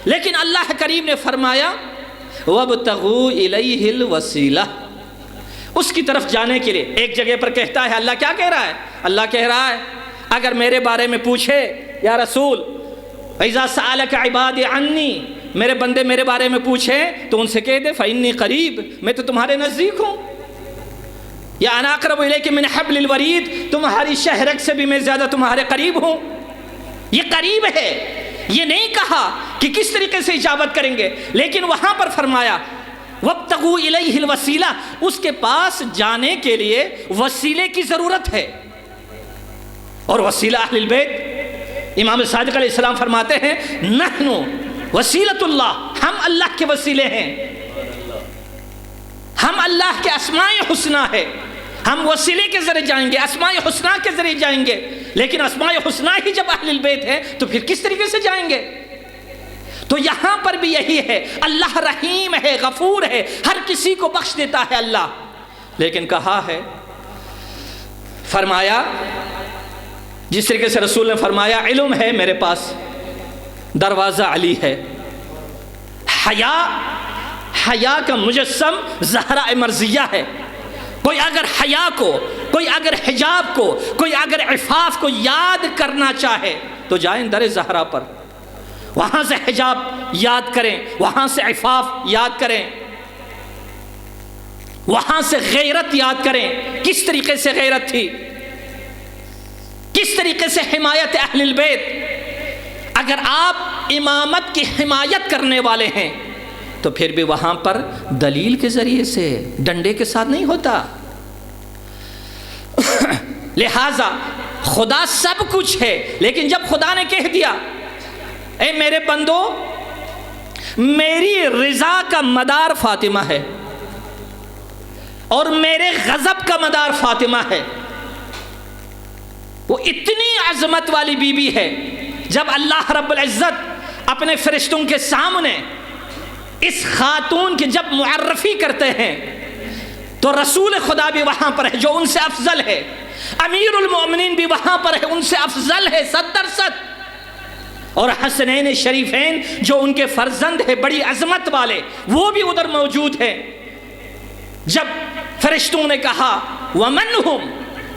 لیکن اللہ کریم نے فرمایا وَابْتَغُوا إِلَيْهِ الْوَسِيلَةَ، اس کی طرف جانے کے لیے۔ ایک جگہ پر کہتا ہے، اللہ کیا کہہ رہا ہے؟ اللہ کہہ رہا ہے اگر میرے بارے میں پوچھے یا رسول، اِذَا سَأَلَكَ عِبَادِ عَنِّي، میرے بندے میرے بارے میں پوچھیں تو ان سے کہہ دے فَإِنِّي قَرِيب، میں تو تمہارے نزدیک ہوں، یا أَنَا أَقْرَبُ إِلَيْكَ مِنْ حَبْلِ الْوَرِيدِ، تمہاری شہرک سے بھی میں زیادہ تمہارے قریب ہوں۔ یہ قریب ہے، یہ نہیں کہا کہ کس طریقے سے اجابت کریں گے، لیکن وہاں پر فرمایا وَابْتَغُوا إِلَيْهِ الْوَسِيلَةَ، اس کے پاس جانے کے لیے وسیلے کی ضرورت ہے، اور وسیلہ اہل البیت۔ امام صادق علیہ السلام فرماتے ہیں نحن وسیلۃ اللہ، ہم اللہ کے وسیلے ہیں، ہم اللہ کے اسماء حسنہ ہے، ہم وسیلے کے ذریعے جائیں گے، اسماء حسنہ کے ذریعے جائیں گے، لیکن اسماء حسنہ ہی جب اہل البیت ہے تو پھر کس طریقے سے جائیں گے؟ تو یہاں پر بھی یہی ہے، اللہ رحیم ہے، غفور ہے، ہر کسی کو بخش دیتا ہے اللہ، لیکن کہا ہے، فرمایا جس طریقے سے رسول نے فرمایا علم ہے میرے پاس، دروازہ علی ہے. حیا کا مجسم زہرا مرضیہ ہے. کوئی اگر حیا کو، کوئی اگر حجاب کو، کوئی اگر عفاف کو یاد کرنا چاہے تو جائیں در زہرا پر، وہاں سے حجاب یاد کریں، وہاں سے عفاف یاد کریں، وہاں سے غیرت یاد کریں. کس طریقے سے غیرت تھی، کس طریقے سے حمایت اہل البیت. اگر آپ امامت کی حمایت کرنے والے ہیں تو پھر بھی وہاں پر دلیل کے ذریعے سے، ڈنڈے کے ساتھ نہیں ہوتا. لہٰذا خدا سب کچھ ہے، لیکن جب خدا نے کہہ دیا اے میرے بندو میری رضا کا مدار فاطمہ ہے اور میرے غضب کا مدار فاطمہ ہے، وہ اتنی عظمت والی بی بی ہے. جب اللہ رب العزت اپنے فرشتوں کے سامنے اس خاتون کی جب معرفی کرتے ہیں تو رسول خدا بھی وہاں پر ہے جو ان سے افضل ہے، امیر المؤمنین بھی وہاں پر ہے ان سے افضل ہے 100%، اور حسنین شریفین جو ان کے فرزند ہیں بڑی عظمت والے وہ بھی ادھر موجود ہیں. جب فرشتوں نے کہا وَمَنْ هُمْ،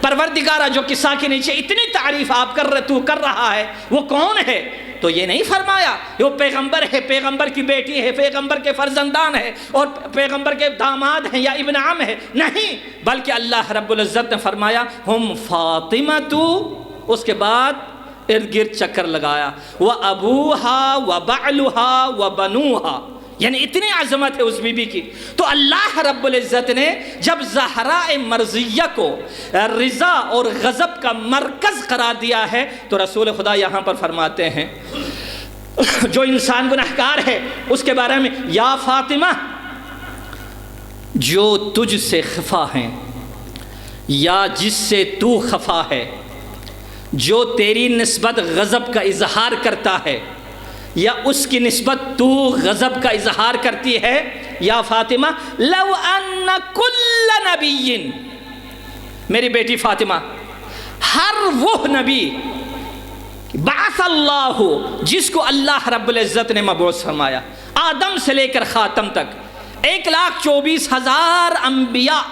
پروردگارہ جو کسا کے نیچے اتنی تعریف آپ کر رہا ہے وہ کون ہے، تو یہ نہیں فرمایا وہ پیغمبر ہے، پیغمبر کی بیٹی ہے، پیغمبر کے فرزندان ہے اور پیغمبر کے داماد ہیں یا ابن عم ہے، نہیں، بلکہ اللہ رب العزت نے فرمایا ہم فاطمہ. اس کے بعد ارد گرد چکر لگایا وَأَبُوهَا وَبَعْلُهَا وَبَنُوهَا، یعنی اتنی عظمت ہے اس بی بی کی. تو اللہ رب العزت نے جب زہراء مرضیہ کو رضا اور غضب کا مرکز قرار دیا ہے تو رسول خدا یہاں پر فرماتے ہیں جو انسان گناہگار ہے اس کے بارے میں یا فاطمہ جو تجھ سے خفا ہیں یا جس سے تو خفا ہے، جو تیری نسبت غضب کا اظہار کرتا ہے یا اس کی نسبت تو غضب کا اظہار کرتی ہے، یا فاطمہ لو ان کل نبی، میری بیٹی فاطمہ ہر وہ نبی بعث اللہ جس کو اللہ رب العزت نے مبعوث فرمایا، آدم سے لے کر خاتم تک 1,24,000 انبیاء،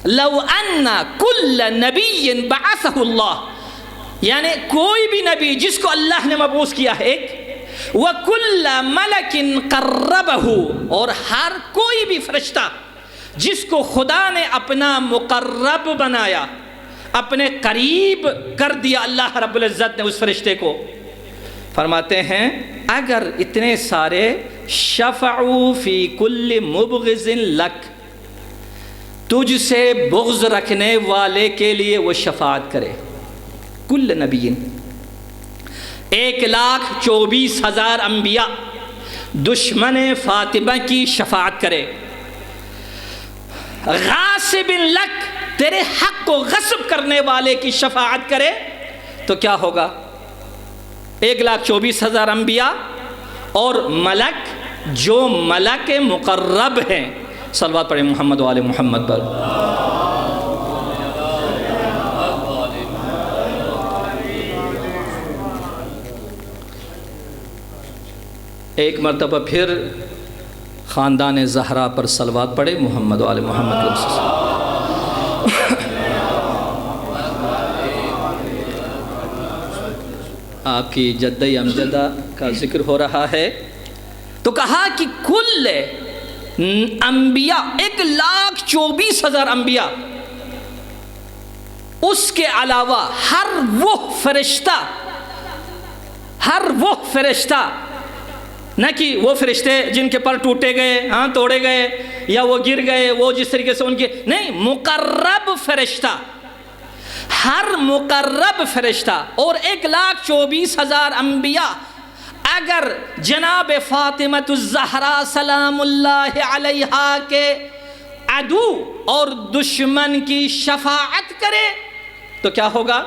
لو ان کل نبی بعثہ اللہ، یعنی کوئی بھی نبی جس کو اللہ نے مبعوث کیا ہے ایک، وَكُلَّ مَلَكٍ قَرَّبَهُ، اور ہر کوئی بھی فرشتہ جس کو خدا نے اپنا مقرب بنایا، اپنے قریب کر دیا اللہ رب العزت نے اس فرشتے کو. فرماتے ہیں اگر اتنے سارے شفعوا فی کل مبغض لک، تجھ سے بغض رکھنے والے کے لیے وہ شفاعت کرے، کل نبی 1,24,000 انبیاء دشمن فاطمہ کی شفاعت کرے، غاصب لک تیرے حق کو غصب کرنے والے کی شفاعت کرے، تو کیا ہوگا؟ 1,24,000 انبیاء اور ملک جو ملک مقرب ہیں. صلوات پڑھیں محمد و آل محمد پر. ایک مرتبہ پھر خاندان زہرا پر صلوات پڑھے محمد و آل محمد. آپ کی جدہ امجدہ کا ذکر ہو رہا ہے تو کہا کہ کل انبیاء 1,24,000 انبیاء، اس کے علاوہ ہر وہ فرشتہ نہ کہ وہ فرشتے جن کے پر ٹوٹے گئے، ہاں توڑے گئے یا وہ گر گئے، وہ جس طریقے سے ان کے نہیں، مقرب فرشتہ، ہر مقرب فرشتہ اور 1,24,000 انبیاء اگر جناب فاطمۃ الزہرا سلام اللہ علیہا کے عدو اور دشمن کی شفاعت کرے تو کیا ہوگا؟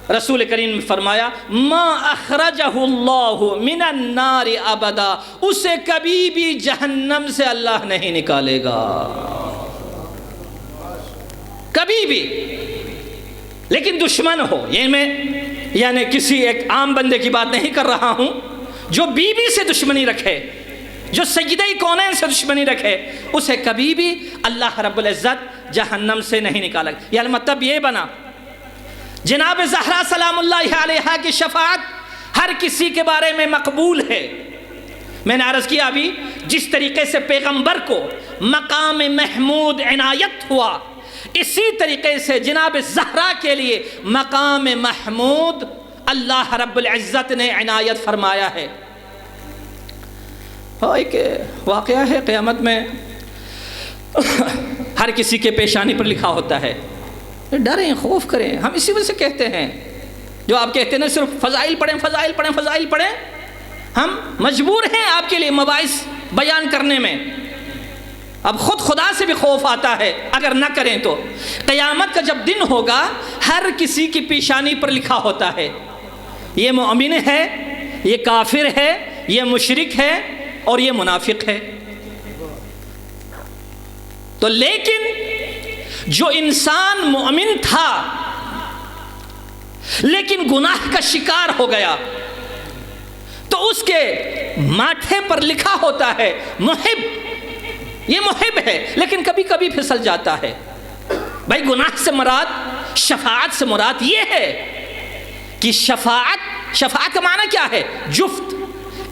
رسول کریم نے فرمایا ما اخرجہ اللہ من النار ابدا، اسے کبھی بھی جہنم سے اللہ نہیں نکالے گا، کبھی بھی. لیکن دشمن ہو، یہ میں یعنی کسی ایک عام بندے کی بات نہیں کر رہا ہوں، جو بیوی سے دشمنی رکھے، جو سیدہ کونین سے دشمنی رکھے، اسے کبھی بھی اللہ رب العزت جہنم سے نہیں نکالا۔ یعنی مطلب یہ بنا جناب زہرا سلام اللہ علیہا کی شفاعت ہر کسی کے بارے میں مقبول ہے۔ میں نے عرض کیا ابھی، جس طریقے سے پیغمبر کو مقام محمود عنایت ہوا، اسی طریقے سے جناب زہرا کے لیے مقام محمود اللہ رب العزت نے عنایت فرمایا ہے۔ ایک واقعہ ہے قیامت میں ہر کسی کے پیشانی پر لکھا ہوتا ہے، ڈریں، خوف کریں۔ ہم اسی وجہ سے کہتے ہیں، جو آپ کہتے ہیں نا صرف فضائل پڑھیں فضائل پڑھیں فضائل پڑھیں، ہم مجبور ہیں آپ کے لیے مباحث بیان کرنے میں۔ اب خود خدا سے بھی خوف آتا ہے اگر نہ کریں تو۔ قیامت کا جب دن ہوگا، ہر کسی کی پیشانی پر لکھا ہوتا ہے، یہ مومن ہے، یہ کافر ہے، یہ مشرک ہے اور یہ منافق ہے۔ تو لیکن جو انسان مومن تھا لیکن گناہ کا شکار ہو گیا، تو اس کے ماتھے پر لکھا ہوتا ہے محب، یہ محب ہے لیکن کبھی کبھی پھسل جاتا ہے۔ بھائی گناہ سے مراد، شفاعت سے مراد یہ ہے کہ شفاعت کا معنی کیا ہے؟ جفت،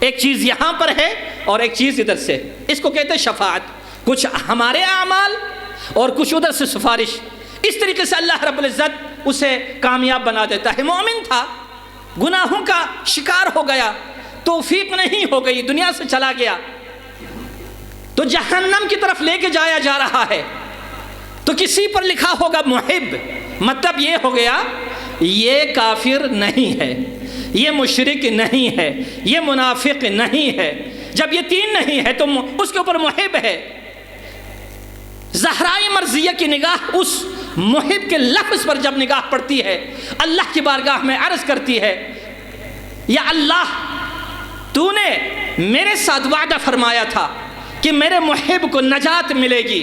ایک چیز یہاں پر ہے اور ایک چیز ادھر سے، اس کو کہتے ہیں شفاعت۔ کچھ ہمارے اعمال اور کچھ ادھر سے سفارش، اس طریقے سے اللہ رب العزت اسے کامیاب بنا دیتا ہے۔ مومن تھا، گناہوں کا شکار ہو گیا، توفیق نہیں ہو گئی، دنیا سے چلا گیا، تو جہنم کی طرف لے کے جایا جا رہا ہے، تو کسی پر لکھا ہوگا محب، مطلب یہ ہو گیا یہ کافر نہیں ہے، یہ مشرک نہیں ہے، یہ منافق نہیں ہے۔ جب یہ تین نہیں ہے تو اس کے اوپر محب ہے۔ زہرائے مرضیہ کی نگاہ اس محب کے لفظ پر جب نگاہ پڑتی ہے، اللہ کی بارگاہ میں عرض کرتی ہے، یا اللہ تو نے میرے ساتھ وعدہ فرمایا تھا کہ میرے محب کو نجات ملے گی،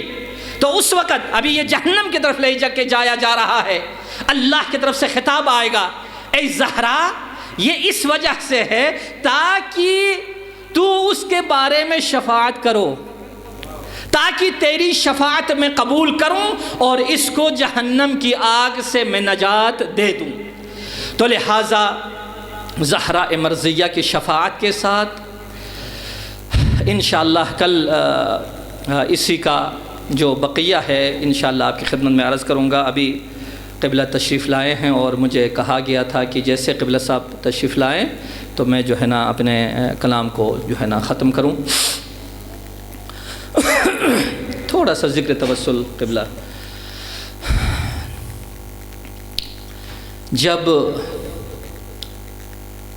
تو اس وقت ابھی یہ جہنم کی طرف لے جا کے جایا جا رہا ہے، اللہ کی طرف سے خطاب آئے گا، اے زہرا یہ اس وجہ سے ہے تاکہ تو اس کے بارے میں شفاعت کرو، تاکہ تیری شفاعت میں قبول کروں اور اس کو جہنم کی آگ سے میں نجات دے دوں۔ تو لہٰذا زہرا مرضیہ کی شفاعت کے ساتھ انشاءاللہ کل اسی کا جو بقیہ ہے انشاءاللہ آپ کی خدمت میں عرض کروں گا۔ ابھی قبلہ تشریف لائے ہیں اور مجھے کہا گیا تھا کہ جیسے قبلہ صاحب تشریف لائیں تو میں جو ہے نا اپنے کلام کو جو ہے نا ختم کروں۔ تھوڑا سا ذکر توسل قبلہ۔ جب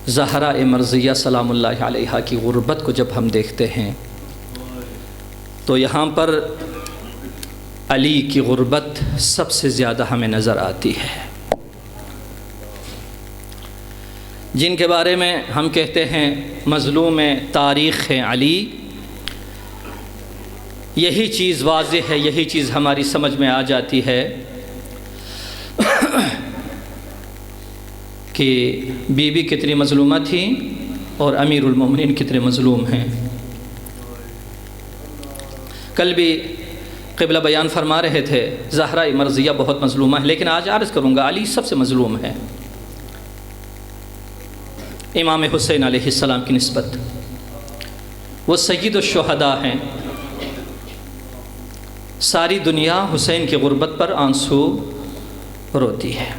زہرا مرضیہ سلام اللہ علیہا کی غربت کو جب ہم دیکھتے ہیں تو یہاں پر علی کی غربت سب سے زیادہ ہمیں نظر آتی ہے، جن کے بارے میں ہم کہتے ہیں مظلوم تاریخ ہیں علی۔ یہی چیز واضح ہے، یہی چیز ہماری سمجھ میں آ جاتی ہے کہ بی بی کتنی مظلومہ تھی اور امیر المومنین کتنے مظلوم ہیں۔ کل بھی قبلہ بیان فرما رہے تھے زہرا مرضیہ بہت مظلومہ ہے، لیکن آج عرض کروں گا علی سب سے مظلوم ہے امام حسین علیہ السلام کی نسبت۔ وہ سید الشہداء ہیں، ساری دنیا حسین کی غربت پر آنسو روتی ہے،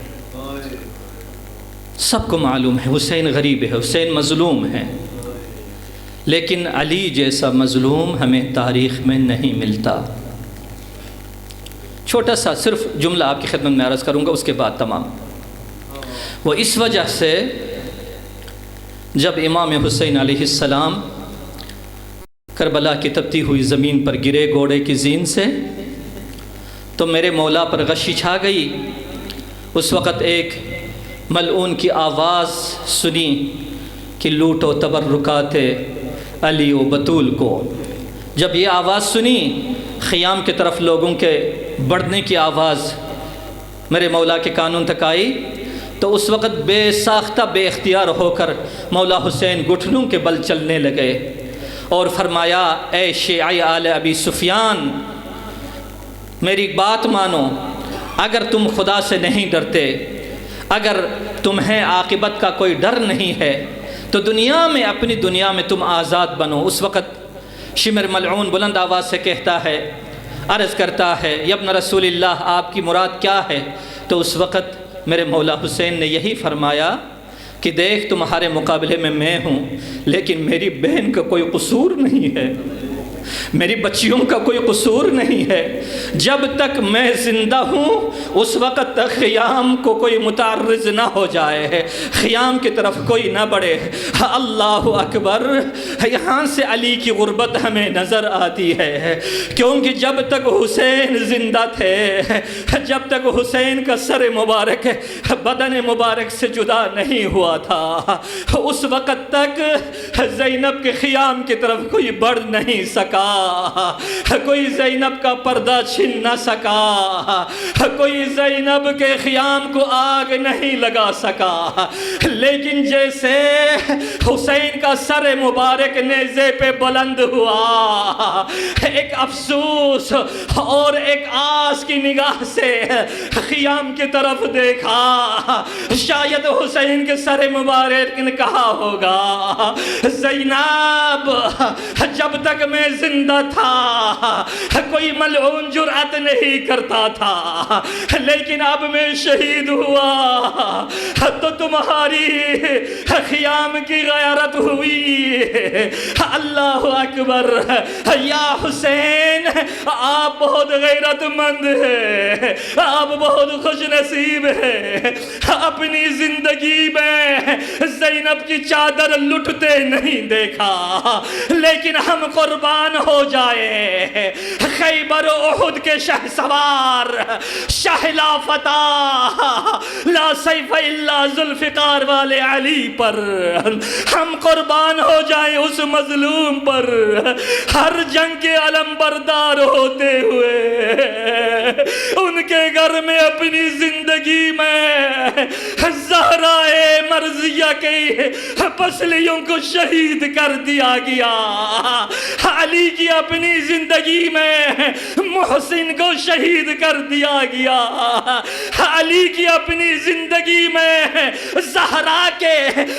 سب کو معلوم ہے حسین غریب ہے، حسین مظلوم ہے، لیکن علی جیسا مظلوم ہمیں تاریخ میں نہیں ملتا۔ چھوٹا سا صرف جملہ آپ کی خدمت میں عرض کروں گا، اس کے بعد تمام۔ وہ اس وجہ سے جب امام حسین علیہ السلام کربلا کی تپتی ہوئی زمین پر گرے گھوڑے کی زین سے تو میرے مولا پر غشی چھا گئی۔ اس وقت ایک ملعون کی آواز سنی کہ لوٹو تبرکات علی و بطول کو۔ جب یہ آواز سنی، خیام کی طرف لوگوں کے بڑھنے کی آواز میرے مولا کے کانوں تک آئی، تو اس وقت بے ساختہ بے اختیار ہو کر مولا حسین گھٹنوں کے بل چلنے لگے اور فرمایا اے شیعی آل ابی سفیان، میری بات مانو، اگر تم خدا سے نہیں ڈرتے، اگر تمہیں عاقبت کا کوئی ڈر نہیں ہے تو دنیا میں، اپنی دنیا میں تم آزاد بنو۔ اس وقت شمر ملعون بلند آواز سے کہتا ہے، عرض کرتا ہے یا ابن رسول اللہ، آپ کی مراد کیا ہے؟ تو اس وقت میرے مولا حسین نے یہی فرمایا کہ دیکھ، تمہارے مقابلے میں ہوں، لیکن میری بہن کا کوئی قصور نہیں ہے، میری بچیوں کا کوئی قصور نہیں ہے۔ جب تک میں زندہ ہوں اس وقت تک خیام کو کوئی متعرض نہ ہو جائے، خیام کی طرف کوئی نہ بڑھے۔ اللہ اکبر! یہاں سے علی کی غربت ہمیں نظر آتی ہے، کیونکہ جب تک حسین زندہ تھے، جب تک حسین کا سر مبارک بدن مبارک سے جدا نہیں ہوا تھا، اس وقت تک زینب کے خیام کی طرف کوئی بڑھ نہیں سکا، کوئی زینب کا پردہ چھن نہ سکا، کوئی زینب کے خیام کو آگ نہیں لگا سکا۔ لیکن جیسے حسین کا سر مبارک نیزے پہ بلند ہوا، ایک افسوس اور ایک آس کی نگاہ سے خیام کی طرف دیکھا، شاید حسین کے سر مبارک نے کہا ہوگا زینب جب تک میں زندہ تھا کوئی ملعون جرأت نہیں کرتا تھا، لیکن اب میں شہید ہوا تو تمہاری خیام کی غیرت ہوئی۔ اللہ اکبر! یا حسین، آپ بہت غیرت مند ہیں، آپ بہت خوش نصیب ہیں، اپنی زندگی میں زینب کی چادر لٹتے نہیں دیکھا، لیکن ہم قربان ہو جائے خیبر و احد کے شہ سوار، شہ لا فتح لا سیف الا ذوالفقار والے علی پر، ہم قربان ہو جائیں اس مظلوم پر، ہر جنگ کے علم بردار ہوتے ہوئے ان کے گھر میں اپنی زندگی میں زہرائے مرضیہ کے پسلیوں کو شہید کر دیا گیا، علی کی اپنی زندگی میں محسن کو شہید کر دیا گیا، علی کی اپنی زندگی میں زہرا کے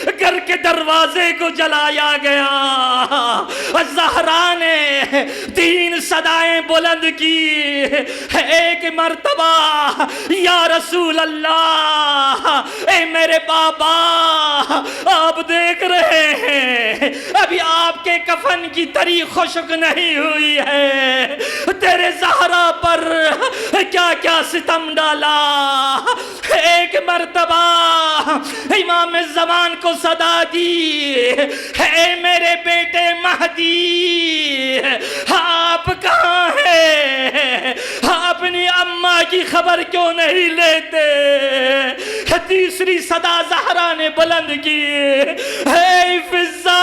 گھر کے دروازے کو جلایا گیا۔ زہرا نے 3 صدائیں بلند کی، ایک مرتبہ یا رسول اللہ، اے میرے بابا، آپ دیکھ رہے ہیں ابھی آپ کے کفن کی تری خشک نہیں ہوئی ہے، تیرے زہرا پر کیا کیا ستم ڈالا۔ ایک مرتبہ امام زمان کو صدا دی، اے میرے بیٹے مہدی، آپ کہاں ہیں؟ اپنی اماں کی خبر کیوں نہیں لیتے؟ تیسری صدا زہرا نے بلند کی، اے فضا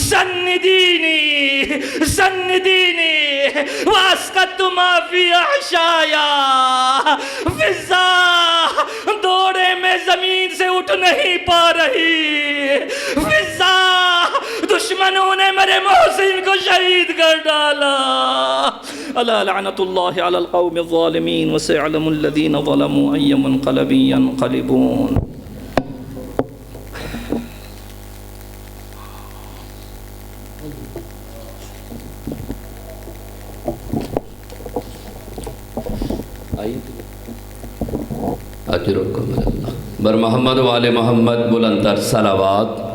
سندینی سندینی واسقط ما فی احشایا، فضا دوڑے میں زمین سے اٹھ نہیں پا رہی، فضا دشمنوں نے میرے محسن کو شہید کر ڈالا۔ الا لعنت اللہ علی القوم الظالمین وسيعلم الذین ظلموا أي منقلب ينقلبون۔ اجرکم اللہ بر محمد و آل محمد بلندر صلوات۔